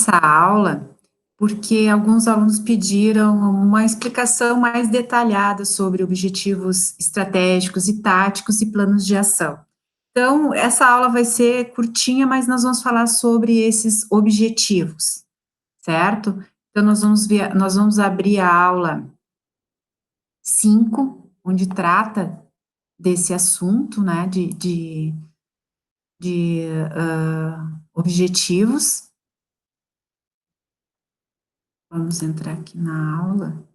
essa aula porque alguns alunos pediram uma explicação mais detalhada sobre objetivos estratégicos e táticos e planos de ação. Então, essa aula vai ser curtinha, mas nós vamos falar sobre esses objetivos, certo? Então, nós vamos abrir a aula 5, onde trata desse assunto, né, de objetivos. Vamos entrar aqui na aula.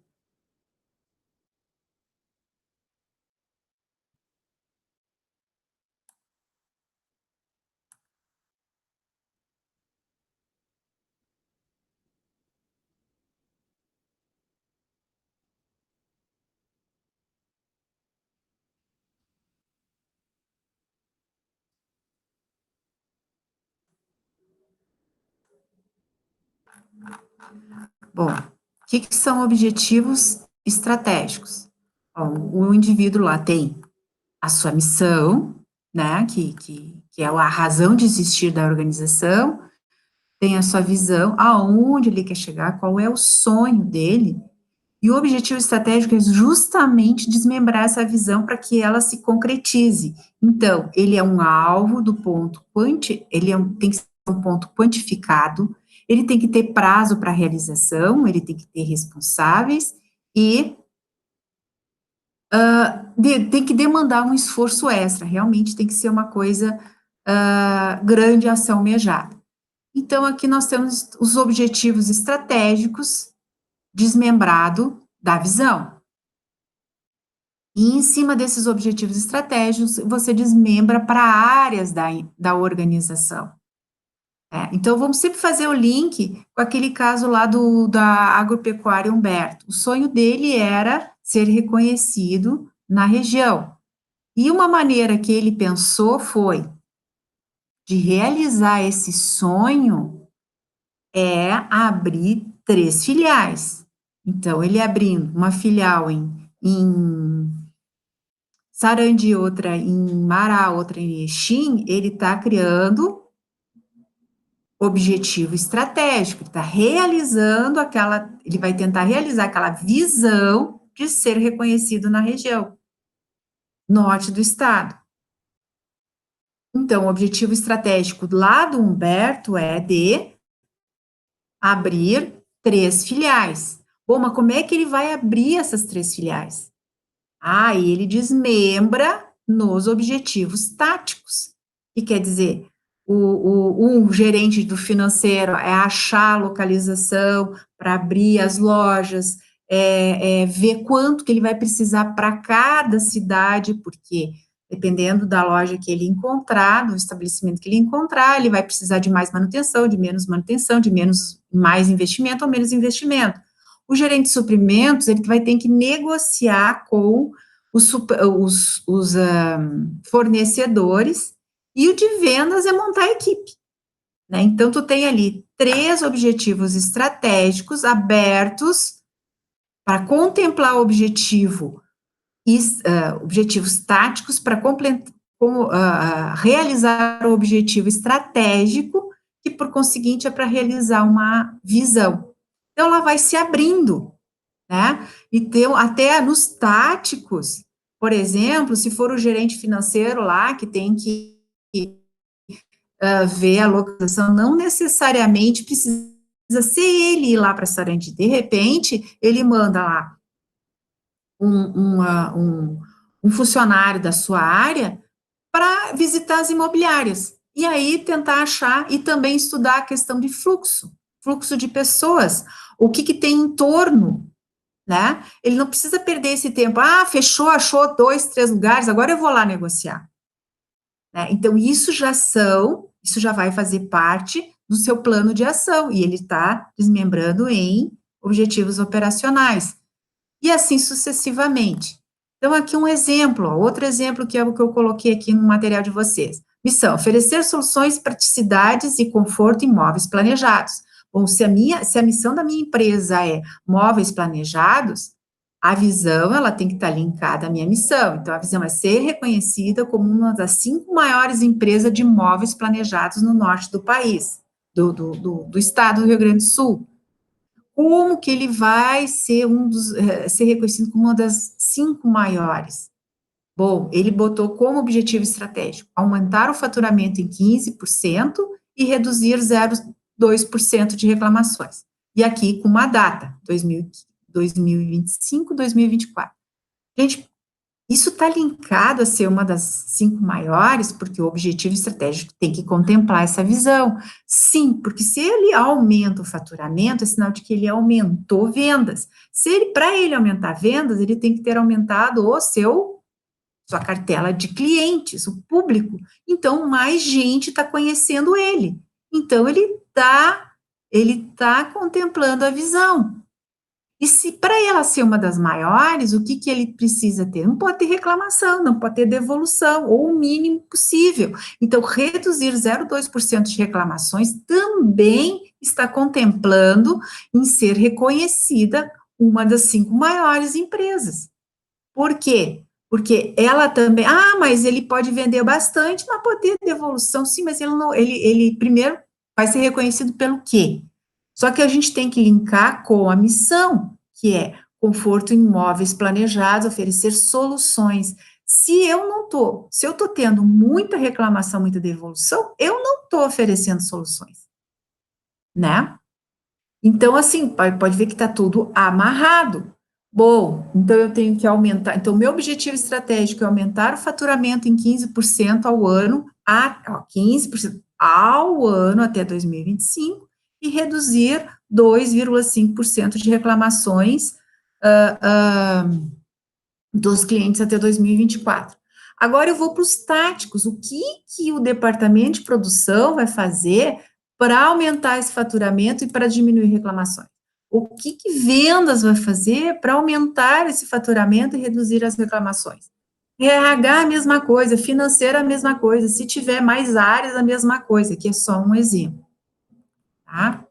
Bom, o que são objetivos estratégicos? Bom, o indivíduo lá tem a sua missão, né, que é a razão de existir da organização, tem a sua visão, aonde ele quer chegar, qual é o sonho dele, e o objetivo estratégico é justamente desmembrar essa visão para que ela se concretize. Então, ele é um alvo do ponto tem que ser um ponto quantificado, ele tem que ter prazo para realização, ele tem que ter responsáveis e tem que demandar um esforço extra, realmente tem que ser uma coisa grande a ser almejada. Então, aqui nós temos os objetivos estratégicos desmembrado da visão. E em cima desses objetivos estratégicos, você desmembra para áreas da organização. Então, vamos sempre fazer o link com aquele caso lá da agropecuária Humberto. O sonho dele era ser reconhecido na região. E uma maneira que ele pensou foi de realizar esse sonho é abrir 3 filiais. Então, ele abrindo uma filial em Sarandi, outra em Mará, outra em Erechim, ele está criando objetivo estratégico, ele está realizando ele vai tentar realizar aquela visão de ser reconhecido na região norte do estado. Então, o objetivo estratégico lá do Humberto é de abrir 3 filiais. Bom, mas como é que ele vai abrir essas 3 filiais? E ele desmembra nos objetivos táticos, que quer dizer, o gerente do financeiro é achar a localização para abrir as lojas, ver quanto que ele vai precisar para cada cidade, porque dependendo da loja que ele encontrar, do estabelecimento que ele encontrar, ele vai precisar de mais manutenção, de menos manutenção, de mais investimento ou menos investimento. O gerente de suprimentos, ele vai ter que negociar com os fornecedores, e o de vendas é montar a equipe, né? Então, tu tem ali 3 objetivos estratégicos abertos para contemplar objetivos táticos para realizar o objetivo estratégico, que, por conseguinte, é para realizar uma visão. Então, ela vai se abrindo, né? Então, até nos táticos, por exemplo, se for o gerente financeiro lá, que tem que ver a localização, não necessariamente precisa ser ele ir lá para Sarandi. De repente, ele manda lá um funcionário da sua área para visitar as imobiliárias, e aí tentar achar e também estudar a questão de fluxo de pessoas, o que tem em torno, né? Ele não precisa perder esse tempo, fechou, achou 2, 3 lugares, agora eu vou lá negociar. Né? Então, isso já vai fazer parte do seu plano de ação, e ele está desmembrando em objetivos operacionais, e assim sucessivamente. Então, aqui um exemplo, outro exemplo que é o que eu coloquei aqui no material de vocês. Missão: oferecer soluções, praticidades e conforto em móveis planejados. Bom, se a missão da minha empresa é móveis planejados, a visão, ela tem que estar linkada à minha missão. Então, a visão é ser reconhecida como uma das 5 maiores empresas de móveis planejados no norte do país. do estado do Rio Grande do Sul. Como que ele vai ser ser reconhecido como uma das 5 maiores? Bom, ele botou como objetivo estratégico aumentar o faturamento em 15% e reduzir 0,2% de reclamações. E aqui com uma data, 2025, 2024. Gente, isso está linkado a ser uma das 5 maiores, porque o objetivo estratégico tem que contemplar essa visão. Sim, porque se ele aumenta o faturamento, é sinal de que ele aumentou vendas. Para ele aumentar vendas, ele tem que ter aumentado sua cartela de clientes, o público. Então, mais gente está conhecendo ele. Então, ele tá contemplando a visão. E se para ela ser uma das maiores, o que ele precisa ter? Não pode ter reclamação, não pode ter devolução, ou o mínimo possível. Então, reduzir 0,2% de reclamações também está contemplando em ser reconhecida uma das 5 maiores empresas. Por quê? Porque ela também, mas ele pode vender bastante, mas pode ter devolução, sim, mas ele primeiro vai ser reconhecido pelo quê? Só que a gente tem que linkar com a missão, que é conforto em imóveis planejados, oferecer soluções. Se eu estou tendo muita reclamação, muita devolução, eu não estou oferecendo soluções, né? Então, assim, pode ver que está tudo amarrado. Bom, então eu tenho que aumentar. Então, meu objetivo estratégico é aumentar o faturamento em 15% ao ano, 15% ao ano até 2025, e reduzir 2,5% de reclamações dos clientes até 2024. Agora eu vou para os táticos. O que o departamento de produção vai fazer para aumentar esse faturamento e para diminuir reclamações? O que vendas vai fazer para aumentar esse faturamento e reduzir as reclamações? RH, a mesma coisa, financeira, a mesma coisa, se tiver mais áreas, a mesma coisa, que é só um exemplo, tá?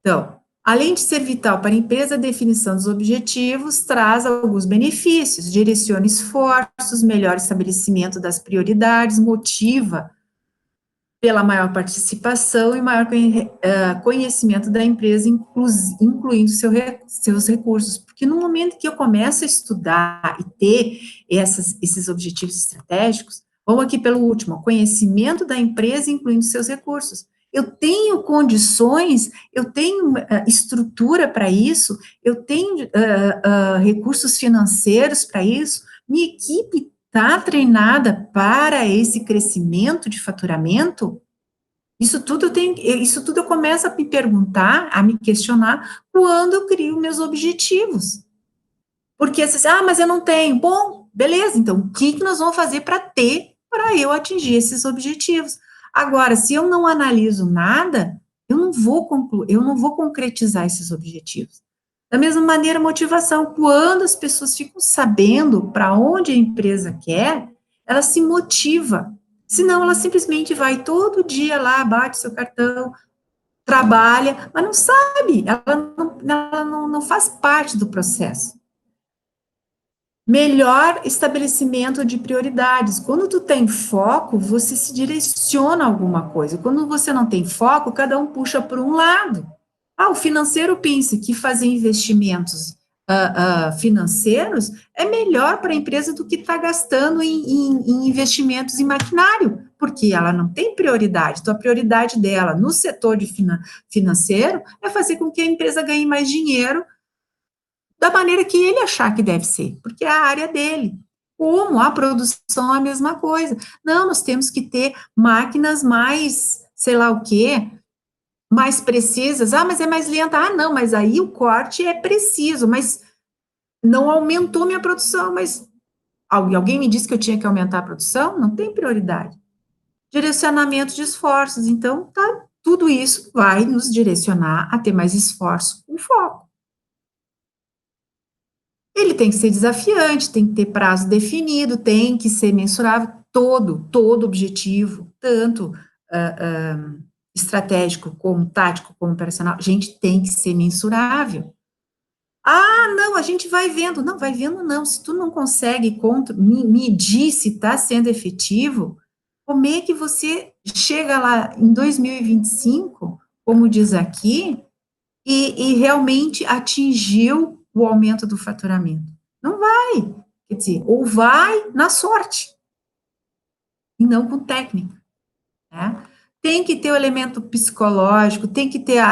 Então, além de ser vital para a empresa, a definição dos objetivos traz alguns benefícios, direciona esforços, melhora o estabelecimento das prioridades, motiva pela maior participação e maior conhecimento da empresa, incluindo seus recursos. Porque no momento que eu começo a estudar e ter esses objetivos estratégicos, vamos aqui pelo último, conhecimento da empresa, incluindo seus recursos. Eu tenho condições, eu tenho estrutura para isso, eu tenho recursos financeiros para isso, minha equipe está treinada para esse crescimento de faturamento? Isso tudo eu começo a me perguntar, a me questionar, quando eu crio meus objetivos. Porque você diz, mas eu não tenho. Bom, beleza, então, o que nós vamos fazer para eu atingir esses objetivos? Agora, se eu não analiso nada, eu não vou concretizar esses objetivos. Da mesma maneira, motivação. Quando as pessoas ficam sabendo para onde a empresa quer, ela se motiva. Senão, ela simplesmente vai todo dia lá, bate seu cartão, trabalha, mas não sabe, ela não faz parte do processo. Melhor estabelecimento de prioridades. Quando tu tem foco, você se direciona a alguma coisa. Quando você não tem foco, cada um puxa por um lado. O financeiro pensa que fazer investimentos financeiros é melhor para a empresa do que está gastando em investimentos em maquinário, porque ela não tem prioridade. Então, a prioridade dela no setor financeiro é fazer com que a empresa ganhe mais dinheiro da maneira que ele achar que deve ser, porque é a área dele. Como a produção é a mesma coisa. Não, nós temos que ter máquinas mais, sei lá o quê, mais precisas. Mas é mais lenta. Não, mas aí o corte é preciso, mas não aumentou minha produção. Mas alguém me disse que eu tinha que aumentar a produção? Não tem prioridade. Direcionamento de esforços. Então, tudo isso vai nos direcionar a ter mais esforço com foco. Ele tem que ser desafiante, tem que ter prazo definido, tem que ser mensurável, todo objetivo, tanto estratégico, como tático, como operacional, gente, tem que ser mensurável. Não, a gente vai vendo. Não, vai vendo não. Se tu não consegue medir se está sendo efetivo, como é que você chega lá em 2025 como diz aqui, e realmente atingiu o aumento do faturamento. Não vai, quer dizer, ou vai na sorte, e não com técnica, né? Tem que ter o elemento psicológico, tem que ter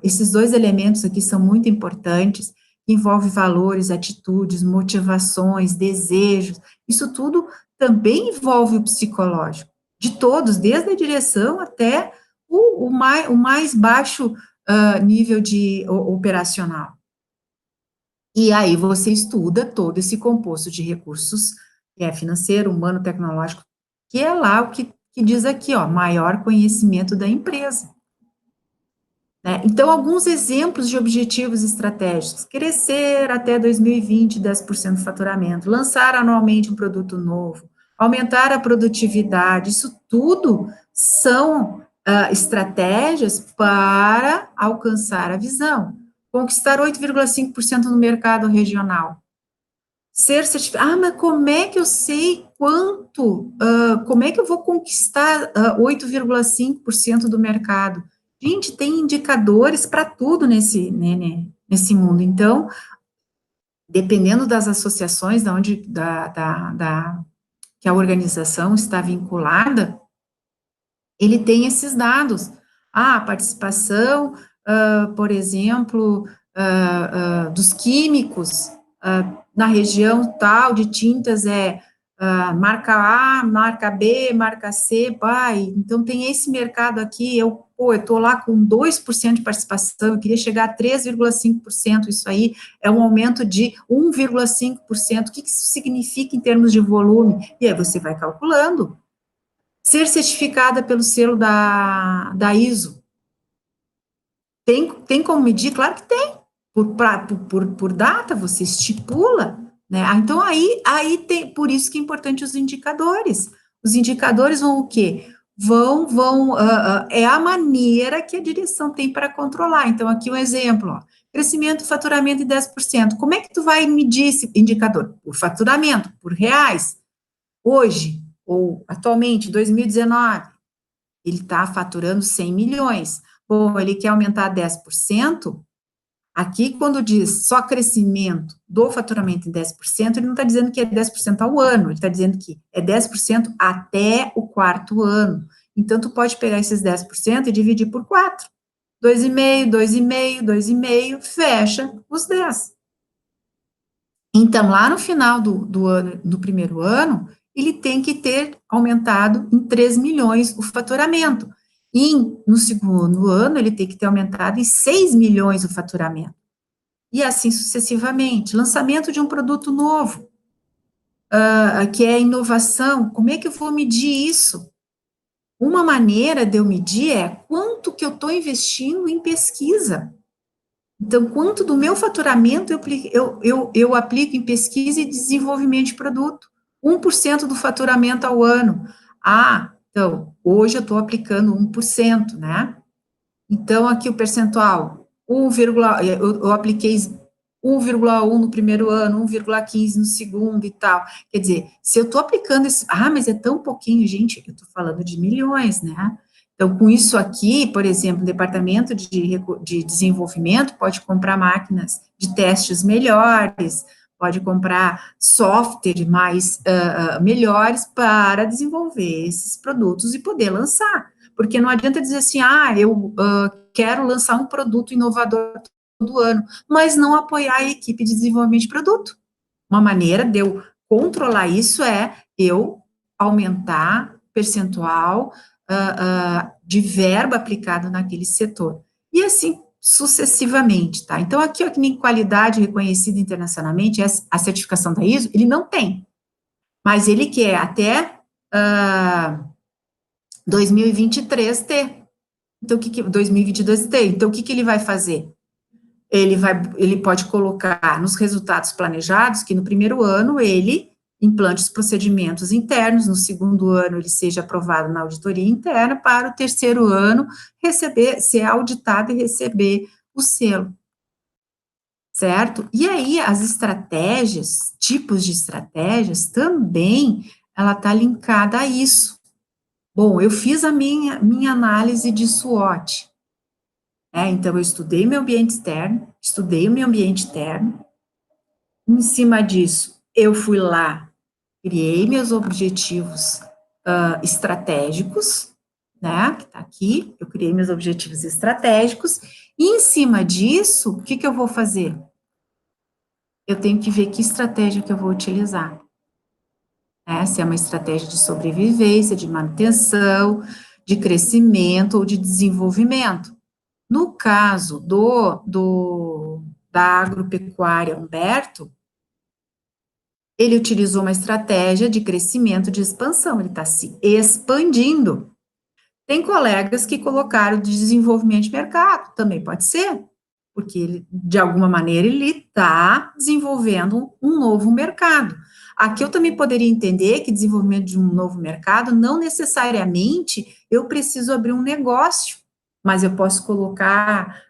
esses dois elementos aqui são muito importantes, que envolve valores, atitudes, motivações, desejos, isso tudo também envolve o psicológico, de todos, desde a direção até o mais baixo nível de operacional. E aí você estuda todo esse composto de recursos, que é financeiro, humano, tecnológico, que é lá o que diz aqui, ó, maior conhecimento da empresa. Né? Então, alguns exemplos de objetivos estratégicos: crescer até 2020 10% do faturamento, lançar anualmente um produto novo, aumentar a produtividade, isso tudo são estratégias para alcançar a visão. Conquistar 8,5% no mercado regional. Ser certificado. Mas como é que eu sei quanto? Como é que eu vou conquistar 8,5% do mercado? Gente, tem indicadores para tudo nesse mundo. Então, dependendo das associações que a organização está vinculada, ele tem esses dados. A participação, por exemplo, dos químicos na região tal de tintas é marca A, marca B, marca C, então tem esse mercado aqui, eu estou lá com 2% de participação, eu queria chegar a 3,5%, isso aí é um aumento de 1,5%, o que isso significa em termos de volume? E aí você vai calculando. Ser certificada pelo selo da ISO. Tem como medir? Claro que tem. Por data, você estipula, né? Então, aí tem, por isso que é importante os indicadores. Os indicadores vão o quê? É a maneira que a direção tem para controlar. Então, aqui um exemplo, ó, crescimento, faturamento em 10%. Como é que tu vai medir esse indicador? Por faturamento, por reais. Hoje, ou atualmente, 2019, ele está faturando 100 milhões. Bom, ele quer aumentar 10%. Aqui, quando diz só crescimento do faturamento em 10%, ele não está dizendo que é 10% ao ano, ele está dizendo que é 10% até o quarto ano. Então, tu pode pegar esses 10% e dividir por 4. 2,5, 2,5, 2,5, fecha os 10. Então, lá no final do ano, do primeiro ano, ele tem que ter aumentado em 3 milhões o faturamento. E no segundo ano, ele tem que ter aumentado em 6 milhões o faturamento. E assim sucessivamente. Lançamento de um produto novo, que é inovação. Como é que eu vou medir isso? Uma maneira de eu medir é quanto que eu estou investindo em pesquisa. Então, quanto do meu faturamento eu aplico em pesquisa e desenvolvimento de produto? 1% do faturamento ao ano. Então, hoje eu estou aplicando 1%, né? Então, aqui o percentual, eu apliquei 1,1 no primeiro ano, 1,15 no segundo e tal. Quer dizer, se eu estou aplicando esse... mas é tão pouquinho, gente, eu estou falando de milhões, né? Então, com isso aqui, por exemplo, o departamento de desenvolvimento pode comprar máquinas de testes melhores, pode comprar software mais melhores para desenvolver esses produtos e poder lançar. Porque não adianta dizer assim, eu quero lançar um produto inovador todo ano, mas não apoiar a equipe de desenvolvimento de produto. Uma maneira de eu controlar isso é eu aumentar percentual de verba aplicado naquele setor. E assim sucessivamente, tá? Então, aqui, ó, que nem qualidade reconhecida internacionalmente, a certificação da ISO, ele não tem. Mas ele quer até 2023 ter. Então, 2022 ter. Então, o que ele vai fazer? Ele pode colocar nos resultados planejados que no primeiro ano ele implante os procedimentos internos, no segundo ano ele seja aprovado na auditoria interna, para o terceiro ano ser auditado e receber o selo, certo? E aí as estratégias, tipos de estratégias, também ela está linkada a isso. Bom, eu fiz a minha análise de SWOT, né? Então, eu estudei meu ambiente externo, estudei o meu ambiente interno. Em cima disso, eu fui lá, criei meus objetivos estratégicos, né? Que tá aqui, eu criei meus objetivos estratégicos. E em cima disso, o que que eu vou fazer? Eu tenho que ver que estratégia que eu vou utilizar, né? Se é uma estratégia de sobrevivência, de manutenção, de crescimento ou de desenvolvimento. No caso da agropecuária Humberto, ele utilizou uma estratégia de crescimento, de expansão, ele está se expandindo. Tem colegas que colocaram de desenvolvimento de mercado, também pode ser, porque ele, de alguma maneira, ele está desenvolvendo um novo mercado. Aqui eu também poderia entender que desenvolvimento de um novo mercado, não necessariamente eu preciso abrir um negócio, mas eu posso colocar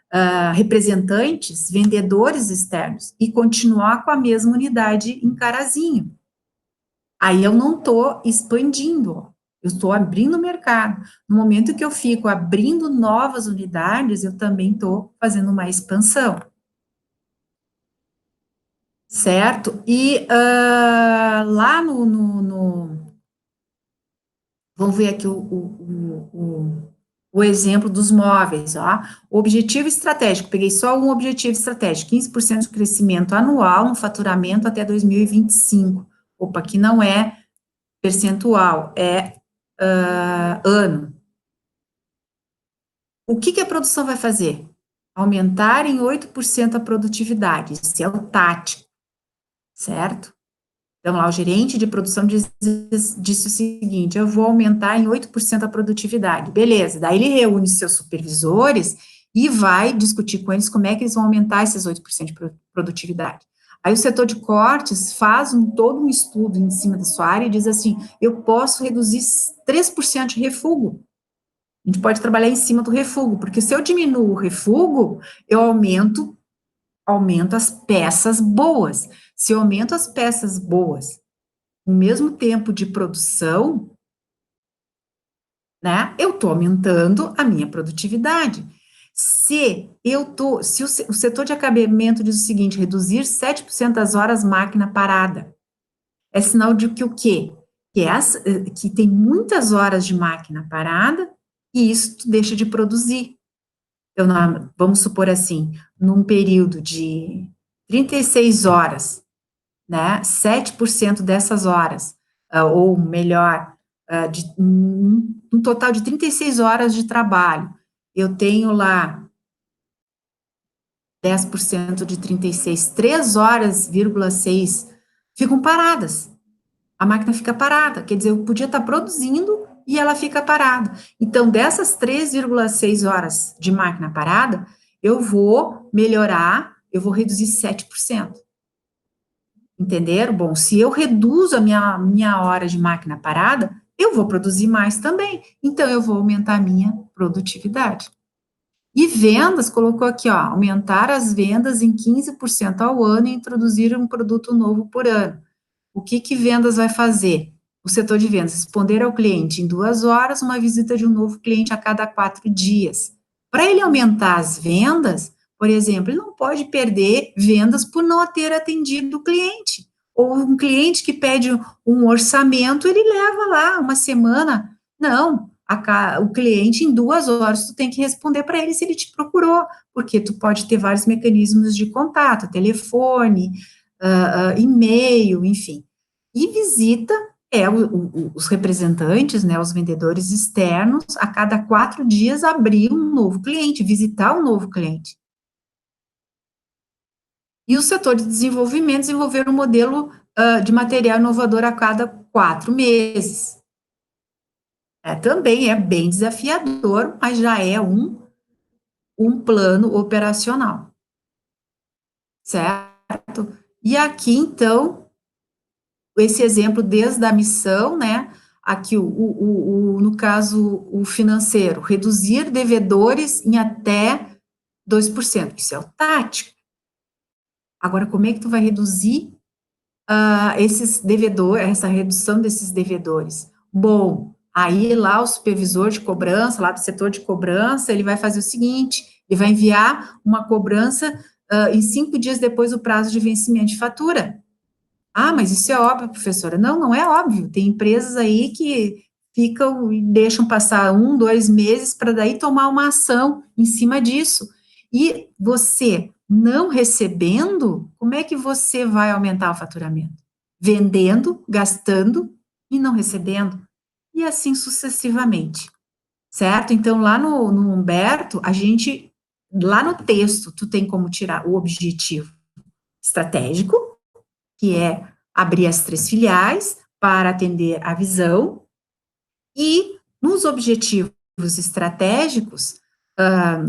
representantes, vendedores externos, e continuar com a mesma unidade em Carazinho. Aí eu não estou expandindo, ó. Eu estou abrindo o mercado. No momento que eu fico abrindo novas unidades, eu também estou fazendo uma expansão, certo? E lá vamos ver aqui o exemplo dos móveis, ó. O objetivo estratégico, peguei só um objetivo estratégico, 15% de crescimento anual no faturamento até 2025. Opa, aqui não é percentual, é ano. O que a produção vai fazer? Aumentar em 8% a produtividade. Esse é o tático, certo? Então, lá, o gerente de produção disse o seguinte: eu vou aumentar em 8% a produtividade. Beleza, daí ele reúne seus supervisores e vai discutir com eles como é que eles vão aumentar esses 8% de produtividade. Aí o setor de cortes faz todo um estudo em cima da sua área e diz assim: eu posso reduzir 3% de refúgio. A gente pode trabalhar em cima do refúgio, porque se eu diminuo o refúgio, eu aumento as peças boas. Se eu aumento as peças boas, o mesmo tempo de produção, né, eu estou aumentando a minha produtividade. Se o setor de acabamento diz o seguinte, reduzir 7% das horas máquina parada, é sinal de que o quê? Que tem muitas horas de máquina parada e isso deixa de produzir. Então, vamos supor assim, num período de 36 horas, né, 7% dessas horas, ou melhor, um total de 36 horas de trabalho, eu tenho lá 10% de 36, 3 horas,6 ficam paradas. A máquina fica parada, quer dizer, eu podia estar produzindo e ela fica parada. Então, dessas 3,6 horas de máquina parada, eu vou melhorar, eu vou reduzir 7%. Entenderam? Bom, se eu reduzo a minha hora de máquina parada, eu vou produzir mais também. Então, eu vou aumentar a minha produtividade. E vendas, colocou aqui, ó, aumentar as vendas em 15% ao ano e introduzir um produto novo por ano. O que vendas vai fazer? O setor de vendas, responder ao cliente em 2 horas, uma visita de um novo cliente a cada 4 dias. Para ele aumentar as vendas, por exemplo, ele não pode perder vendas por não ter atendido o cliente. Ou um cliente que pede um orçamento, ele leva lá uma semana. Não, o cliente em 2 horas tu tem que responder para ele se ele te procurou, porque tu pode ter vários mecanismos de contato, telefone, e-mail, enfim. E visita os representantes, né, os vendedores externos, a cada 4 dias abrir um novo cliente, visitar um novo cliente. E o setor de desenvolvimento desenvolver um modelo de material inovador a cada 4 meses. Também é bem desafiador, mas já é um plano operacional, certo? E aqui, então, esse exemplo desde a missão, né? Aqui, no caso, o financeiro, reduzir devedores em até 2%. Isso é o tático. Agora, como é que tu vai reduzir esses devedores, essa redução desses devedores? Bom, Aí lá o supervisor de cobrança, lá do setor de cobrança, ele vai fazer o seguinte, ele vai enviar uma cobrança em 5 dias depois do prazo de vencimento de fatura. Ah, mas isso é óbvio, professora. Não, não é óbvio. Tem empresas aí que ficam e deixam passar 1, 2 meses para daí tomar uma ação em cima disso. E você não recebendo, como é que você vai aumentar o faturamento? Vendendo, gastando e não recebendo. E assim sucessivamente, certo? Então, lá no Humberto, lá no texto, tu tem como tirar o objetivo estratégico, que é abrir as 3 filiais para atender a visão, e nos objetivos estratégicos,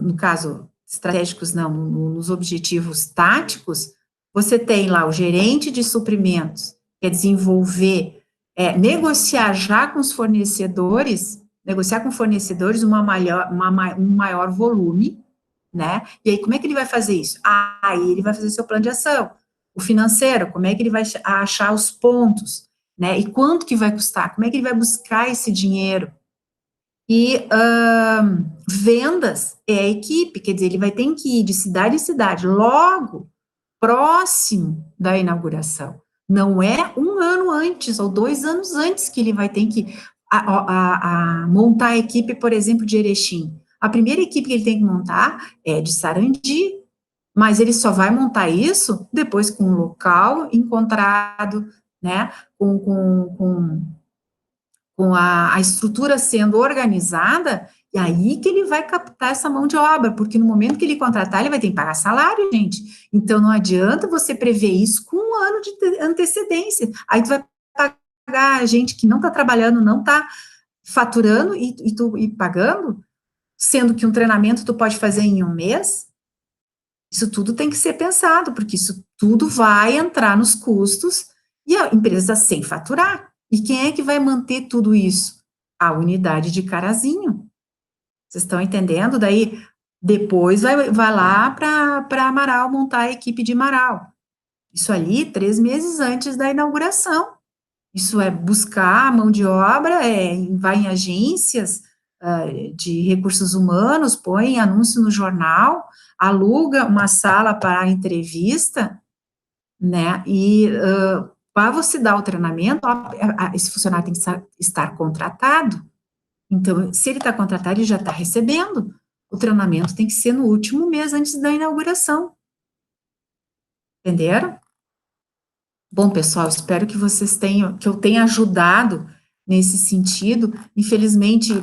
no caso, estratégicos não, nos objetivos táticos, você tem lá o gerente de suprimentos, que é desenvolver, negociar já com os fornecedores, negociar com fornecedores um maior volume, né? E aí, como é que ele vai fazer isso? Aí ele vai fazer seu plano de ação. O financeiro, como é que ele vai achar os pontos, né? E quanto que vai custar? Como é que ele vai buscar esse dinheiro? E vendas é a equipe, quer dizer, ele vai ter que ir de cidade em cidade, logo, próximo da inauguração. Não é 1 ano antes ou 2 anos antes que ele vai ter que montar a equipe, por exemplo, de Erechim. A primeira equipe que ele tem que montar é de Sarandi, mas ele só vai montar isso depois com o local encontrado, né, com a estrutura sendo organizada, e aí que ele vai captar essa mão de obra, porque no momento que ele contratar, ele vai ter que pagar salário, gente. Então, não adianta você prever isso com 1 ano de antecedência. Aí tu vai pagar gente que não está trabalhando, não está faturando e pagando, sendo que um treinamento tu pode fazer em 1 mês. Isso tudo tem que ser pensado, porque isso tudo vai entrar nos custos e a empresa sem faturar. E quem é que vai manter tudo isso? A unidade de Carazinho. Vocês estão entendendo? Daí, depois vai lá para Amaral montar a equipe de Amaral. Isso ali, 3 meses antes da inauguração. Isso é buscar mão de obra, vai em agências de recursos humanos, põe anúncio no jornal, aluga uma sala para entrevista, né, e para você dar o treinamento, esse funcionário tem que estar contratado. Então, se ele está contratado, ele já está recebendo. O treinamento tem que ser no último mês antes da inauguração. Entenderam? Bom, pessoal, espero que que eu tenha ajudado nesse sentido. Infelizmente,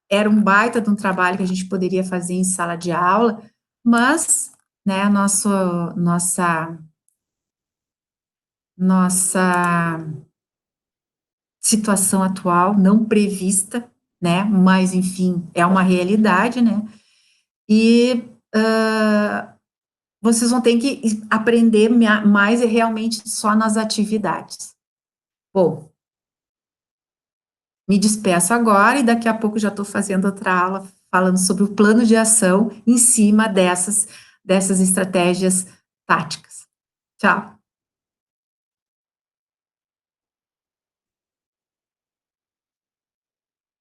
era um baita de um trabalho que a gente poderia fazer em sala de aula, mas, né, a nossa situação atual não prevista, né, mas, enfim, é uma realidade, né, e vocês vão ter que aprender mais realmente só nas atividades. Bom, me despeço agora e daqui a pouco já estou fazendo outra aula falando sobre o plano de ação em cima dessas estratégias táticas. Tchau.